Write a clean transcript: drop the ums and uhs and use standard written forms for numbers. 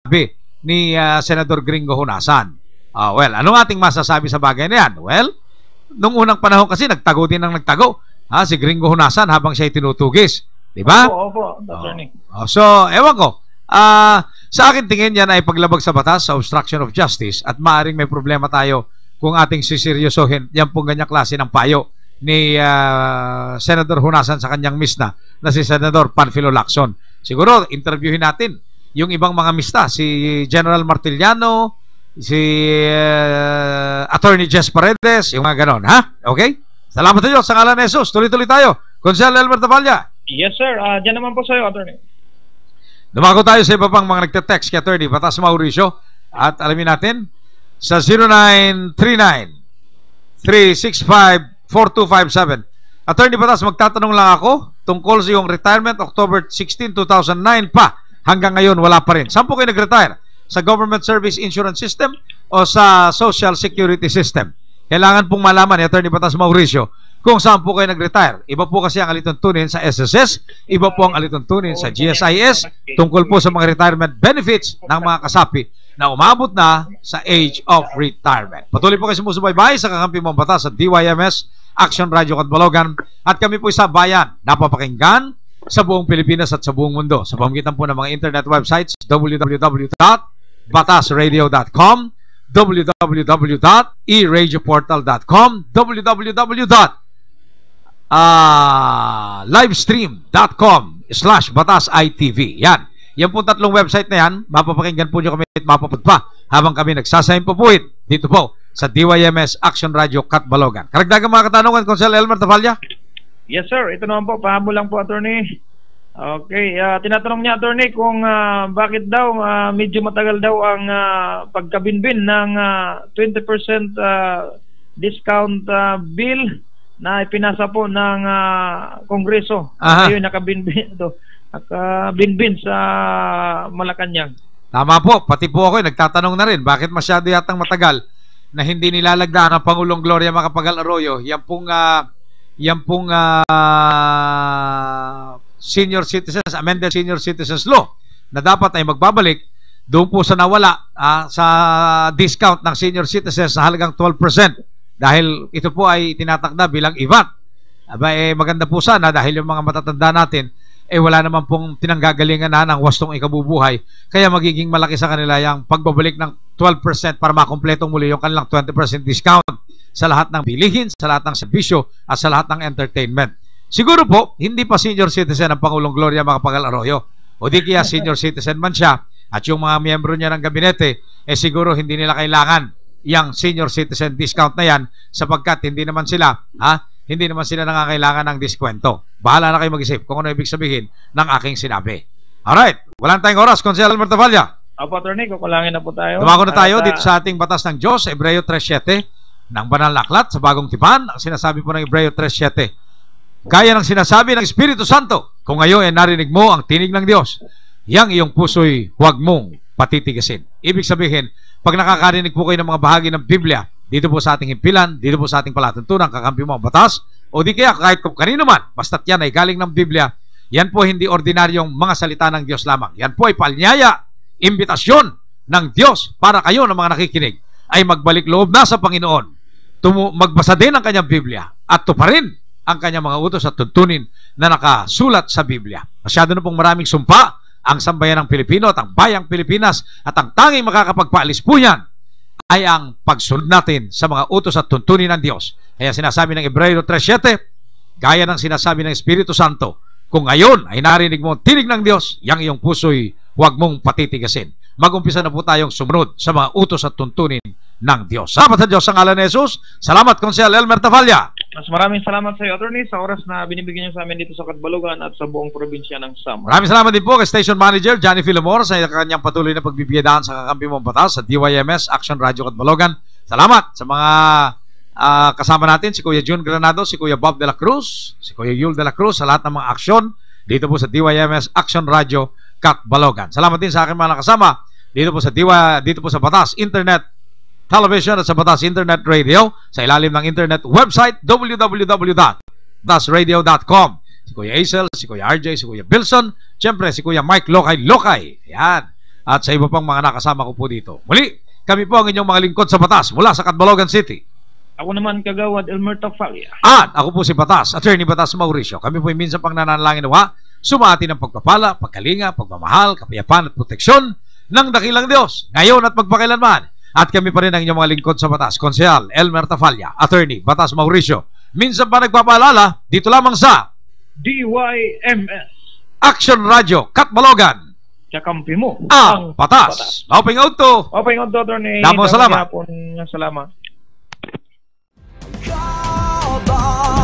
sinabi ni Senador Gringo Hunasan. Well, anong ating masasabi sa bagay na yan? Well, nung unang panahon kasi nagtago din ng nagtago si Gringo Hunasan habang siya tinutugis. Diba? Opo, attorney. So, ewan ko. Sa akin tingin yan ay paglabag sa batas sa obstruction of justice at maaring may problema tayo kung ating siseryosohin yan pong ganyang klase ng payo ni Senador Hunasan sa kanyang miss na si Senador Panfilo Lacson. Siguro, interviewin natin yung ibang mga mista, si General Martiliano, si Attorney Jess Paredes, yung mga ganon, ha? Okay? Salamat sa Diyos, sa ngalan ni Jesus. Tuloy-tuloy tayo. Consel Elmer Tavalla. Yes, sir. Diyan naman po sa'yo, attorney. Dumako tayo sa iba pang mga nagte-text kay Attorney Batas Mauricio. At alamin natin sa 0939-365-4257. Attorney Batas, magtatanong lang ako tungkol sa iyong retirement October 16, 2009 pa. Hanggang ngayon, wala pa rin. Saan po kayo nag-retire? Sa Government Service Insurance System o sa Social Security System? Kailangan pong malaman ni Attorney Batas Mauricio kung saan po kayo nag-retire. Iba po kasi ang alituntunin sa SSS, iba po ang alituntunin sa GSIS tungkol po sa mga retirement benefits ng mga kasapi na umabot na sa age of retirement. Patuloy po kayo sumusubaybay sa kakampi mong batas sa DYMS Action Radio Catbalogan at kami po sa bayan napapakinggan sa buong Pilipinas at sa buong mundo sa pamamagitan po ng mga internet websites www.batasradio.com, www.eradioportal.com, www.livestream.com/batasitv. Yan po tatlong website na yan. Mapapakinggan po nyo kami at mapapad pa habang kami nagsasayin po dito po sa DYMS Action Radio Catbalogan. Karagdagang mga katanungan, Consel Elmer Tavalla? Yes, sir. Ito naman po, pahabol lang po, attorney. Okay, tinatanong niya, attorney, kung bakit daw medyo matagal daw ang pagkabinbin ng 20% discount bill na ipinasa po ng Kongreso. Ngayon nakabinbin sa Malacanang. Tama po, pati po ako nagtatanong na rin, bakit masyado yatang matagal na hindi nilalagdaan ang Pangulong Gloria Macapagal Arroyo yan pong senior citizens, amended senior citizens law na dapat ay magbabalik doon po sa nawala sa discount ng senior citizens sa halagang 12% dahil ito po ay tinatakda bilang IVAT. Maganda po sana dahil yung mga matatanda natin wala naman pong tinanggagalingan na ng wastong ikabubuhay kaya magiging malaki sa kanila yung pagbabalik ng 12% para makompletong muli yung kanilang 20% discount sa lahat ng bilihin, sa lahat ng serbisyo at sa lahat ng entertainment. Siguro po, hindi pa senior citizen ang Pangulong Gloria Macapagal Arroyo o di kaya senior citizen man siya at yung mga miyembro niya ng gabinete siguro hindi nila kailangan yung senior citizen discount na yan sapagkat hindi naman sila nangangailangan ng diskwento. Bahala na kayo mag-isip kung ano ibig sabihin ng aking sinabi. Alright, walang tayong oras, Consel Elmer Tavalla. Opo, attorney, kukulangin na po tayo. Dumako na tayo dito sa ating batas ng Diyos, Hebreo 3:7 ng Banal na Aklat sa Bagong Tipan. Ang sinasabi po ng Hebreo 3:7, gaya ng sinasabi ng Espiritu Santo, kung ngayon narinig mo ang tinig ng Diyos, yang iyong puso'y huwag mong patitigasin. Ibig sabihin, pag nakakarinig po kayo ng mga bahagi ng Biblia, dito po sa ating himpilan, dito po sa ating palatuntunan, kakampi mo ang batas, o di kaya kahit kung kanino man, basta't yan ay galing ng Biblia, yan po hindi ordinaryong mga salita ng Diyos lamang. Yan po ay palyaya, imbitasyon ng Diyos para kayo ng mga nakikinig ay magbalik loob na sa Panginoon, magbasa din ang kanyang Biblia at tuparin ang kanyang mga utos at tuntunin na nakasulat sa Biblia. Masyado na pong maraming sumpa ang sambayan ng Pilipino at ang bayang Pilipinas at ang tanging makakapagpaalis po yan ay ang pagsunod natin sa mga utos at tuntunin ng Diyos. Kaya sinasabi ng Hebreo 3:7, gaya ng sinasabi ng Espiritu Santo, kung ngayon ay narinig mo tinig ng Diyos, yang iyong puso'y huwag mong patitigasin. Mag-umpisa na po tayong sumunod sa mga utos at tuntunin ng Diyos. Salamat sa Diyos sa ngalan ni Jesus. Salamat, Consel Elmer Tavalla. Mas maraming salamat sa iyo, attorney, sa oras na binibigyan niyo sa amin dito sa Catbalogan at sa buong probinsya ng Samar. Maraming salamat din po kay Station Manager Johnny Filomor sa kanyang patuloy na pagbibiyadahan sa kakampi mong batas sa DYMS Action Radio Catbalogan. Salamat sa mga kasama natin, si Kuya June Granado, si Kuya Bob de la Cruz, si Kuya Yul de la Cruz, sa lahat ng mga aksyon dito po sa DYMS Action Radio Catbalogan. Salamat din sa aking mga kasama dito po sa Batas Internet Television at sa Batas Internet Radio sa ilalim ng internet website www.batasradio.com. Si Kuya Aisel, si Kuya RJ, si Kuya Bilson, siyempre si Kuya Mike Lokay. Yan. at sa iba pang mga nakasama ko po dito. Muli, kami po ang inyong mga lingkod sa batas mula sa Catbalogan City. Ako naman kagawad Elmer Tafalla. At ako po si Batas, Attorney Batas Mauricio. Kami po ay minsan pang nananalangin nawa, sumati ng pagpapala, pagkalinga, pagmamahal, kapayapaan at proteksyon ng dakilang Diyos, ngayon at magpakailanman. At kami pa rin ang inyong mga lingkod sa batas, Konsehal Elmer Tafalla, Attorney Batas Mauricio. Minsan pa nagpapaalala, dito lamang sa DYMS. Action Radio, Catbalogan. Kakampi mo. Ang Batas. Mauping auto. Okay, Attorney. Damo salamat. Salamat. Kaban